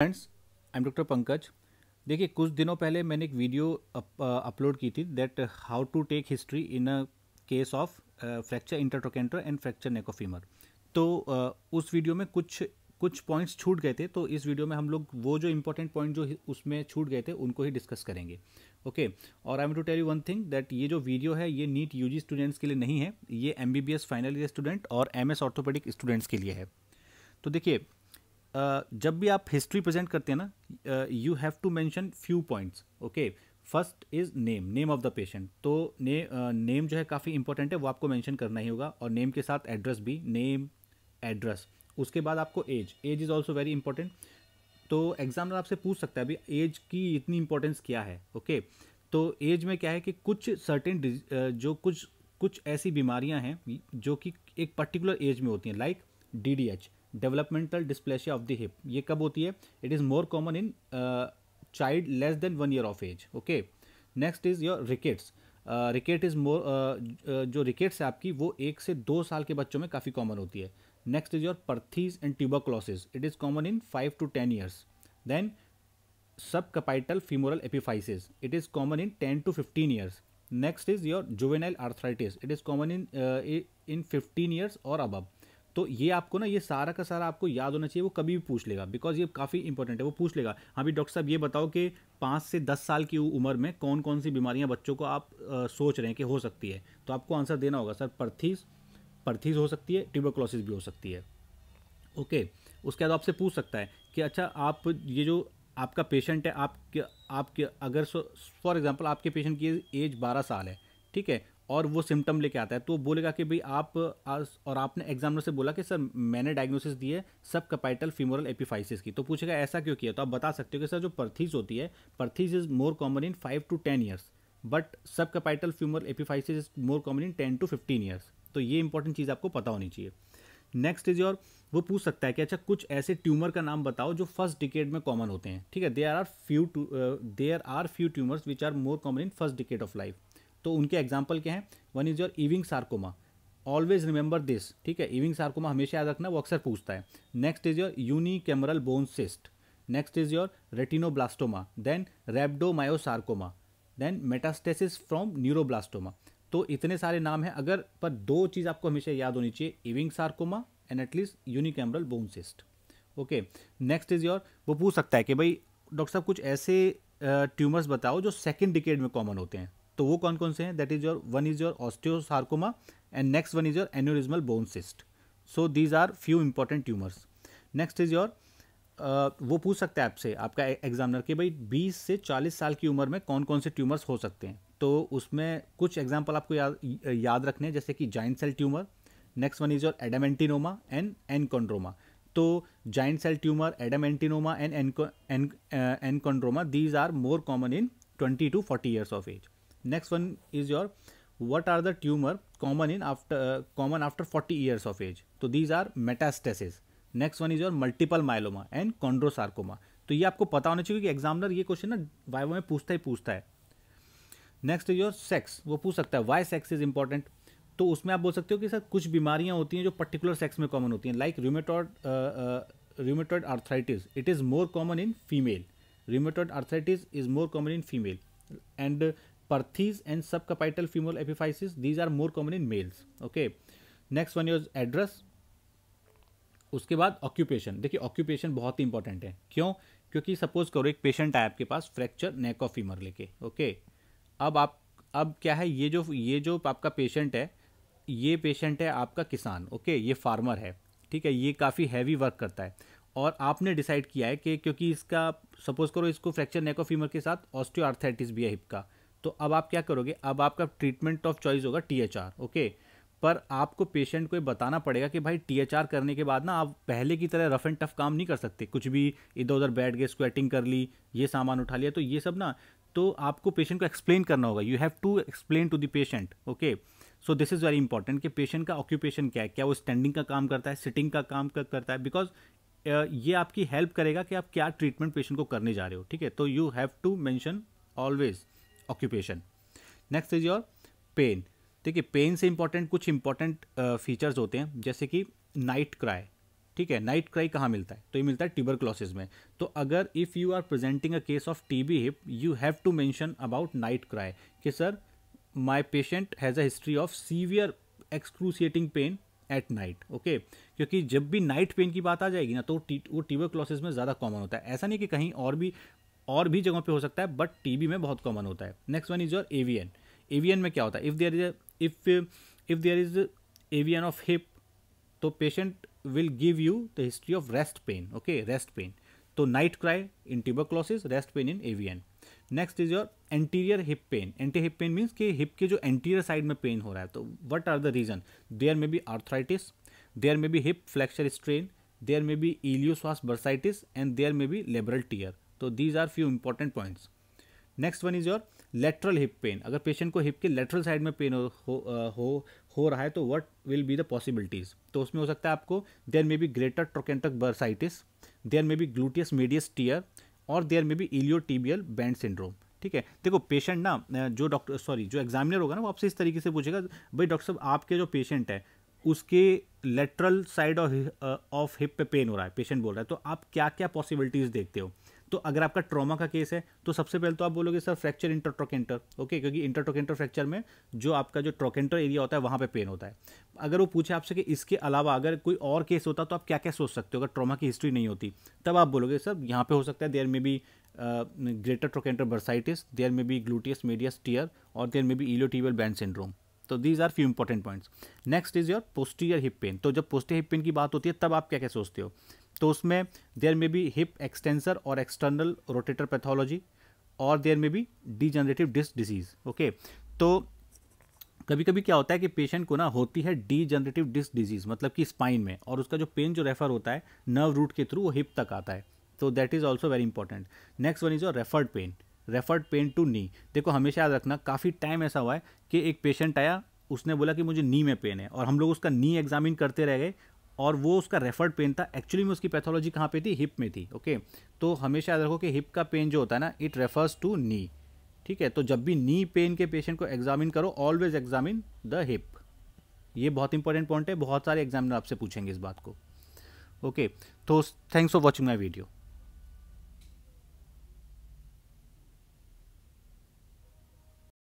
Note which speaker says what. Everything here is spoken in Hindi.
Speaker 1: Friends, I am doctor Pankaj. देखिए, कुछ दिनों पहले मैंने एक वीडियो अपलोड की थी that how to take history in a case of fracture intertrochanter and fracture neck of femur. तो उस वीडियो में कुछ कुछ पॉइंट्स छूट गए थे, तो इस वीडियो में हम लोग वो जो इंपॉर्टेंट पॉइंट जो उसमें छूट गए थे उनको ही डिस्कस करेंगे। ओके। और I am to tell you one thing that ये जो वीडियो है ये नीट यूजी स्टूडेंट्स के लिए नहीं है, ये एमबीबीएस फाइनल ईयर स्टूडेंट और एमएस ऑर्थोपेडिक स्टूडेंट्स के लिए है। तो देखिए, जब भी आप हिस्ट्री प्रेजेंट करते हैं ना, you have to mention few points. Okay. First is name of the patient. तो नेम जो है काफ़ी इंपॉर्टेंट है, वो आपको मेंशन करना ही होगा, और नेम के साथ एड्रेस भी, नेम एड्रेस। उसके बाद आपको age is also very important. तो एग्जामिनर आपसे पूछ सकता है अभी एज की इतनी इंपॉर्टेंस क्या है। ओके। तो एज में क्या है कि कुछ सर्टेन जो कुछ कुछ ऐसी बीमारियां हैं जो कि एक पर्टिकुलर एज में होती हैं, like DDH, developmental dysplasia of the hip. ये कब होती है? It is more common in child less than 1 year of age. Okay. Next is your rickets. Rickets is more, जो रिकेट्स है आपकी वो 1 से 2 साल के बच्चों में काफ़ी कॉमन होती है। Next is your Perthes and tuberculosis. It is common in 5 to 10 years. Then subcapital femoral epiphysis. It is common in 10 to 15 years. Next is your juvenile arthritis. It is common in 15 years और above. तो ये आपको ना, ये सारा का सारा आपको याद होना चाहिए, वो कभी भी पूछ लेगा, बिकॉज ये काफ़ी इंपॉर्टेंट है। वो पूछ लेगा, हाँ भी डॉक्टर साहब ये बताओ कि 5 से 10 साल की उम्र में कौन कौन सी बीमारियां बच्चों को आप सोच रहे हैं कि हो सकती है। तो आपको आंसर देना होगा, सर पर्थीज पर्थीज हो सकती है, ट्यूबरक्लोसिस भी हो सकती है। ओके। उसके बाद आपसे पूछ सकता है कि अच्छा, आप ये जो आपका पेशेंट है, आपके अगर फॉर एग्जांपल आपके पेशेंट की एज 12 साल है, ठीक है, और वो सिम्टम लेके आता है, तो वो बोलेगा कि भाई और आपने एग्जामिनर से बोला कि सर मैंने डायग्नोसिस दी है सब कैपिटल फीमोरल एपिफाइसिस की। तो पूछेगा ऐसा क्यों किया? तो आप बता सकते हो कि सर जो पर्थीज होती है, Perthes is more common in 5 to 10 years, but sub capital femoral epiphysis is more common in 10 to 15 years। तो ये इंपॉर्टेंट चीज़ आपको पता होनी चाहिए। नेक्स्ट इज योर, वो पूछ सकता है कि अच्छा कुछ ऐसे ट्यूमर का नाम बताओ जो फर्स्ट डिकेड में कॉमन होते हैं। ठीक है, there are few tumours which are more common in first decade of life. तो उनके एग्जाम्पल क्या हैं? One is your Ewing sarcoma. Always remember this. ठीक है, इविंग सार्कोमा हमेशा याद रखना, वो अक्सर पूछता है। Next is your unicameral bone cyst. Next is your retinoblastoma, then rhabdomyosarcoma, then metastasis from neuroblastoma. तो इतने सारे नाम हैं, अगर पर दो चीज़ आपको हमेशा याद होनी चाहिए, Ewing sarcoma and at least unicameral bone cyst. Okay. Next is your, वो पूछ सकता है कि भाई डॉक्टर साहब कुछ ऐसे ट्यूमर्स बताओ जो सेकंड डिकेड में कॉमन होते हैं। तो वो कौन कौन से हैं? That is your, one is your osteosarcoma and next one is your aneurysmal bone cyst. So these are few important tumours. Next is your, वो पूछ सकता है आपसे, आपका एग्जामिनर, कि भाई 20 से 40 साल की उम्र में कौन कौन से ट्यूमर्स हो सकते हैं। तो उसमें कुछ एग्जाम्पल आपको याद रखने हैं, जैसे कि giant cell tumour. Next one is your adamantinoma and enchondroma. तो giant cell tumour, adamantinoma and enchondroma, these are more common in 20 to 40 years of age. Next one is your, what are the tumor common after 40 years of age? तो these are metastasis. Next one is your multiple myeloma and chondrosarcoma. तो ये आपको पता होना चाहिए कि एग्जामिनर ये क्वेश्चन ना वाइवा में पूछता है। Next is your sex. वो पूछ सकता है वाई सेक्स इज इंपॉर्टेंट। तो उसमें आप बोल सकते हो कि सर कुछ बीमारियां होती हैं जो पर्टिकुलर सेक्स में कॉमन होती हैं, like rheumatoid arthritis. It is more common in female. Rheumatoid arthritis is more common in female and Perthes and subcapital femoral epiphysis, these are more common in males. Okay. Next one is address. उसके बाद ऑक्यूपेशन। देखिए, ऑक्यूपेशन बहुत ही इंपॉर्टेंट है। क्यों? क्योंकि सपोज करो एक पेशेंट आया आपके पास फ्रैक्चर नेक ऑफ फीमर लेके। ओके। अब क्या है, ये जो आपका पेशेंट है, ये पेशेंट है आपका किसान। ओके, ये फार्मर है। ठीक है, ये काफ़ी हैवी वर्क करता है, और आपने डिसाइड किया है कि क्योंकि इसका सपोज करो इसको फ्रैक्चर नेक ऑफ फीमर के साथ ऑस्टियोआर्थराइटिस भी है हिप का, तो अब आप क्या करोगे? अब आपका ट्रीटमेंट ऑफ चॉइस होगा टीएचआर। ओके। पर आपको पेशेंट को ये बताना पड़ेगा कि भाई टीएचआर करने के बाद ना आप पहले की तरह रफ एंड टफ काम नहीं कर सकते, कुछ भी इधर उधर बैठ गए, स्क्वेटिंग कर ली, ये सामान उठा लिया, तो ये सब ना, तो आपको पेशेंट को एक्सप्लेन करना होगा। You have to explain to the patient. Okay. So this is very important कि पेशेंट का ऑक्यूपेशन क्या है, क्या वो स्टैंडिंग का काम करता है, सिटिंग का काम करता है, बिकॉज ये आपकी हेल्प करेगा कि आप क्या ट्रीटमेंट पेशेंट को करने जा रहे हो। ठीक है, तो you have to mention always occupation. Next is your pain. देखिए, पेन से इंपॉर्टेंट कुछ इंपॉर्टेंट फीचर्स होते हैं, जैसे कि नाइट क्राई। ठीक है, नाइट क्राई कहाँ मिलता है? तो ये मिलता है ट्यूबरक्लोसिस में। तो अगर if you are presenting a case of TB hip, you have to mention about night cry कि sir my patient has a history of severe excruciating pain at night. Okay, क्योंकि जब भी नाइट पेन की बात आ जाएगी ना, तो वो ट्यूबरक्लोसिस में ज़्यादा कॉमन होता है। ऐसा नहीं कि कहीं और भी जगहों पे हो सकता है, बट टीबी में बहुत कॉमन होता है। Next one is your AVN. AVN में क्या होता है? If there is AVN of hip, तो patient will give you the history of rest pain. Okay, rest pain. तो night cry in tuberculosis, rest pain in AVN. Next is your anterior hip pain. Anti hip pain means कि हिप के जो एंटीरियर साइड में पेन हो रहा है। तो what are the reason? There may be arthritis, there may be hip flexor strain, there may be iliopsoas bursitis and there may be labral tear. तो these are few important points. Next one is your lateral hip pain. अगर पेशेंट को हिप के लेटरल साइड में पेन हो रहा है, तो what will be the possibilities? तो उसमें हो सकता है आपको there may be greater trochanter bursitis, there may be gluteus medius tear और देयर में भी इलियोटिबियल बैंड सिंड्रोम। ठीक है, देखो पेशेंट ना, जो एग्जामिनर होगा ना, वो आपसे इस तरीके से पूछेगा, भाई डॉक्टर साहब आपके जो पेशेंट है उसके लेटरल साइड ऑफ हिप पे पेन हो रहा है, पेशेंट बोल रहा है, तो आप क्या क्या पॉसिबिलिटीज़ देखते हो? तो अगर आपका ट्रॉमा का केस है तो सबसे पहले तो आप बोलोगे सर फ्रैक्चर इंटरट्रोकेंटर। ओके, क्योंकि इंटरट्रोकेंटर फ्रैक्चर में जो आपका जो ट्रोकेंटर एरिया होता है वहाँ पे पेन होता है। अगर वो पूछे आपसे कि इसके अलावा अगर कोई और केस होता तो आप क्या क्या सोच सकते हो अगर ट्रॉमा की हिस्ट्री नहीं होती? तब आप बोलोगे सर यहाँ पे हो सकता है there may be greater trochanter bursitis, there may be gluteus medius tear और there may be iliotibial band syndrome. तो these are few important points. Next is your posterior hip pain. तो जब पोस्टीरियर हिप पेन की बात होती है तब आप क्या क्या सोचते हो? तो उसमें there may be hip extensor और एक्सटर्नल रोटेटर पैथोलॉजी और there may be degenerative disc disease. Okay, तो कभी कभी क्या होता है कि पेशेंट को ना होती है डीजनरेटिव डिस्क डिजीज, मतलब कि स्पाइन में, और उसका जो पेन जो रेफर होता है नर्व रूट के थ्रू वो हिप तक आता है। तो that is also very important. Next one is your referred pain. Referred pain to knee. देखो हमेशा याद रखना, काफ़ी टाइम ऐसा हुआ है कि एक पेशेंट आया, उसने बोला कि मुझे नी में पेन है, और हम लोग उसका नी एग्जामिन करते रह गए और वो उसका रेफर्ड पेन था। एक्चुअली में उसकी पैथोलॉजी कहाँ पे थी? हिप में थी। ओके, तो हमेशा याद रखो कि हिप का पेन जो होता है ना, इट रेफर्स टू नी। ठीक है, तो जब भी नी पेन के पेशेंट को एग्जामिन करो, ऑलवेज एग्जामिन द हिप। ये बहुत इंपॉर्टेंट पॉइंट है, बहुत सारे एग्जामिनर आपसे पूछेंगे इस बात को। ओके, तो thanks for watching my video.